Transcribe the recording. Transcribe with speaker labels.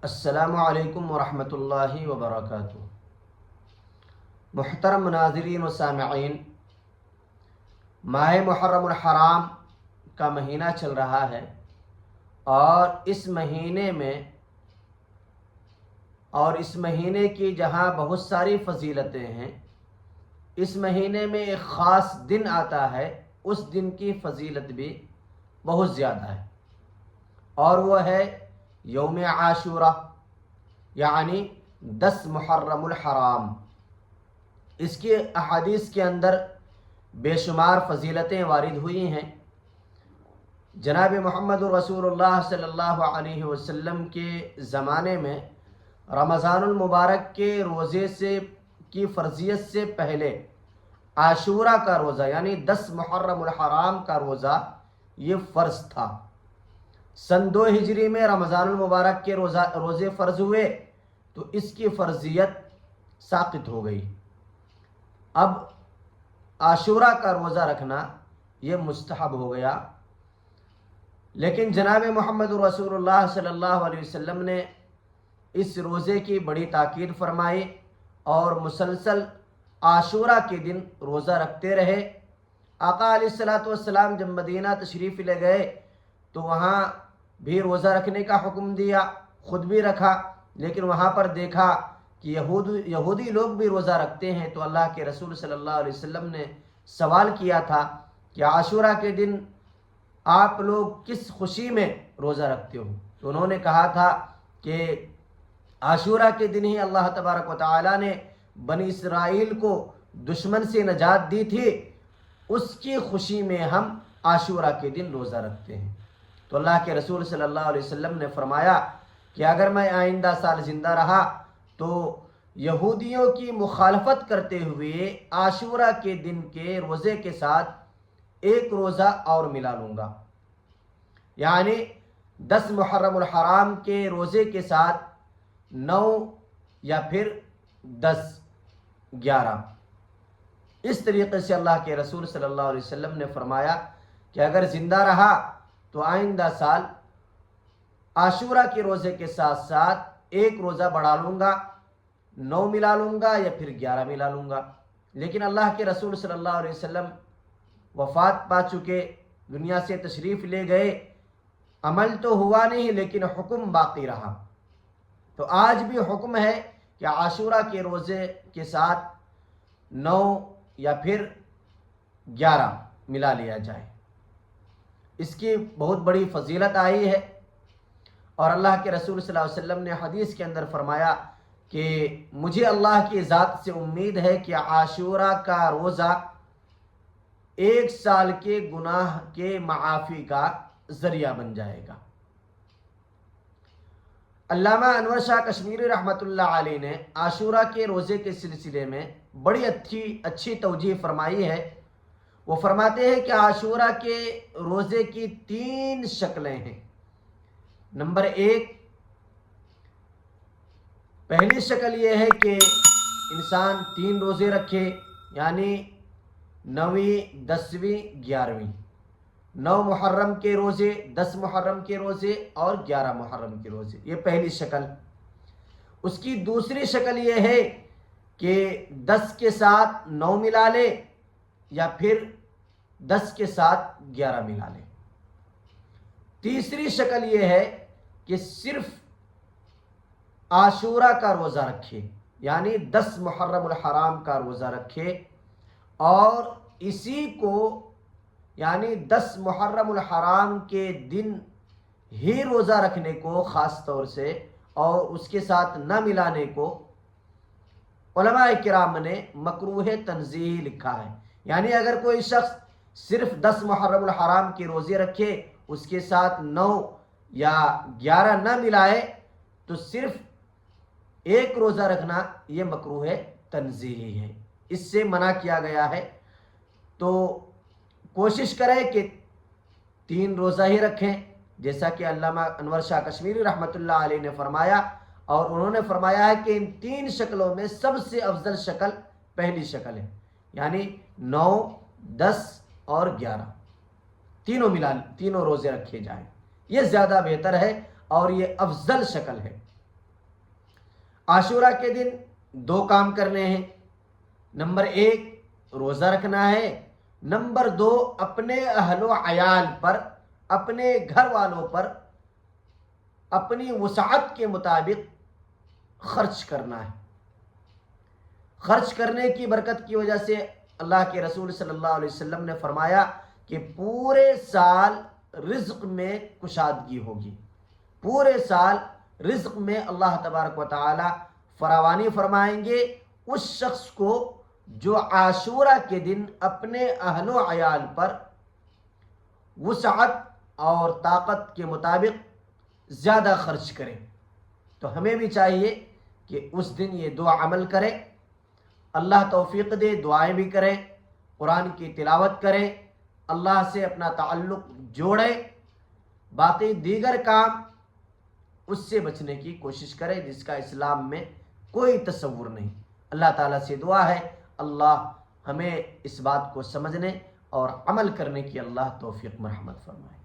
Speaker 1: السلام علیکم ورحمۃ اللہ وبرکاتہ۔ محترم ناظرین و سامعین، ماہ محرم الحرام کا مہینہ چل رہا ہے اور اس مہینے کی جہاں بہت ساری فضیلتیں ہیں، اس مہینے میں ایک خاص دن آتا ہے، اس دن کی فضیلت بھی بہت زیادہ ہے اور وہ ہے یوم عاشورہ، یعنی 10 محرم الحرام۔ اس کی احادیث کے اندر بے شمار فضیلتیں وارد ہوئی ہیں۔ جناب محمد رسول اللہ صلی اللہ علیہ وسلم کے زمانے میں رمضان المبارک کے روزے کی فرضیت سے پہلے عاشورہ کا روزہ یعنی 10 محرم الحرام کا روزہ یہ فرض تھا۔ سن 2 ہجری میں رمضان المبارک کے روزے فرض ہوئے تو اس کی فرضیت ساقط ہو گئی۔ اب عاشورہ کا روزہ رکھنا یہ مستحب ہو گیا، لیکن جناب محمد رسول اللہ صلی اللہ علیہ وسلم نے اس روزے کی بڑی تاکید فرمائی اور مسلسل عاشورہ کے دن روزہ رکھتے رہے۔ آقا علیہ الصلوۃ والسلام جب مدینہ تشریف لے گئے تو وہاں بھی روزہ رکھنے کا حکم دیا، خود بھی رکھا، لیکن وہاں پر دیکھا کہ یہودی لوگ بھی روزہ رکھتے ہیں، تو اللہ کے رسول صلی اللہ علیہ وسلم نے سوال کیا تھا کہ عاشورہ کے دن آپ لوگ کس خوشی میں روزہ رکھتے ہو؟ تو انہوں نے کہا تھا کہ عاشورہ کے دن ہی اللہ تبارک و تعالی نے بنی اسرائیل کو دشمن سے نجات دی تھی، اس کی خوشی میں ہم عاشورہ کے دن روزہ رکھتے ہیں۔ تو اللہ کے رسول صلی اللہ علیہ وسلم نے فرمایا کہ اگر میں آئندہ سال زندہ رہا تو یہودیوں کی مخالفت کرتے ہوئے عاشورہ کے دن کے روزے کے ساتھ ایک روزہ اور ملا لوں گا، یعنی 10 محرم الحرام کے روزے کے ساتھ 9 یا پھر 10 11۔ اس طریقے سے اللہ کے رسول صلی اللہ علیہ وسلم نے فرمایا کہ اگر زندہ رہا تو آئندہ سال عاشورہ کے روزے کے ساتھ ساتھ ایک روزہ بڑھا لوں گا، 9 ملا لوں گا یا پھر 11 ملا لوں گا۔ لیکن اللہ کے رسول صلی اللہ علیہ وسلم وفات پا چکے، دنیا سے تشریف لے گئے، عمل تو ہوا نہیں لیکن حکم باقی رہا۔ تو آج بھی حکم ہے کہ عاشورہ کے روزے کے ساتھ 9 یا پھر 11 ملا لیا جائے۔ اس کی بہت بڑی فضیلت آئی ہے اور اللہ کے رسول صلی اللہ علیہ وسلم نے حدیث کے اندر فرمایا کہ مجھے اللہ کی ذات سے امید ہے کہ عاشورہ کا روزہ 1 سال کے گناہ کے معافی کا ذریعہ بن جائے گا۔ علامہ انور شاہ کشمیری رحمۃ اللہ علیہ نے عاشورہ کے روزے کے سلسلے میں بڑی اچھی توجیہ فرمائی ہے۔ وہ فرماتے ہیں کہ عاشورہ کے روزے کی 3 شکلیں ہیں۔ نمبر 1، پہلی شکل یہ ہے کہ انسان 3 روزے رکھے، یعنی 9ویں، 10ویں، 11ویں۔ 9 محرم کے روزے، 10 محرم کے روزے اور 11 محرم کے روزے، یہ پہلی شکل۔ اس کی دوسری شکل یہ ہے کہ 10 کے ساتھ 9 ملا لے یا پھر 10 کے ساتھ 11 ملا لے۔ تیسری شکل یہ ہے کہ صرف عاشورہ کا روزہ رکھے، یعنی 10 محرم الحرام کا روزہ رکھے اور اسی کو یعنی 10 محرم الحرام کے دن ہی روزہ رکھنے کو خاص طور سے اور اس کے ساتھ نہ ملانے کو علماء کرام نے مکروہ تنزیہی لکھا ہے۔ یعنی اگر کوئی شخص صرف 10 محرم الحرام کے روزے رکھے، اس کے ساتھ 9 یا 11 نہ ملائے تو صرف ایک روزہ رکھنا یہ مکروہ تنزیہی ہے، اس سے منع کیا گیا ہے۔ تو کوشش کریں کہ 3 روزہ ہی رکھیں، جیسا کہ علامہ انور شاہ کشمیری رحمۃ اللہ علیہ نے فرمایا، اور انہوں نے فرمایا ہے کہ ان 3 شکلوں میں سب سے افضل شکل پہلی شکل ہے، یعنی 9، 10 اور 11 تینوں روزے رکھے جائیں، یہ زیادہ بہتر ہے اور یہ افضل شکل ہے۔ عاشورہ کے دن 2 کام کرنے ہیں. نمبر 1 روزہ رکھنا ہے. نمبر 2 اپنے اہل و عیال پر، اپنے گھر والوں پر اپنی وسعت کے مطابق خرچ کرنا ہے. خرچ کرنے کی برکت کی وجہ سے اللہ کے رسول صلی اللہ علیہ وسلم نے فرمایا کہ پورے سال رزق میں کشادگی ہوگی. پورے سال رزق میں اللہ تبارک و تعالی فراوانی فرمائیں گے اس شخص کو جو عاشورہ کے دن اپنے اہل و عیال پر وسعت اور طاقت کے مطابق زیادہ خرچ کرے. تو ہمیں بھی چاہیے کہ اس دن یہ 2 عمل کریں. اللہ توفیق دے، دعائیں بھی کریں، قرآن کی تلاوت کریں، اللہ سے اپنا تعلق جوڑیں. باقی دیگر کام اس سے بچنے کی کوشش کریں جس کا اسلام میں کوئی تصور نہیں. اللہ تعالیٰ سے دعا ہے اللہ ہمیں اس بات کو سمجھنے اور عمل کرنے کی اللہ توفیق مرحمت فرمائے.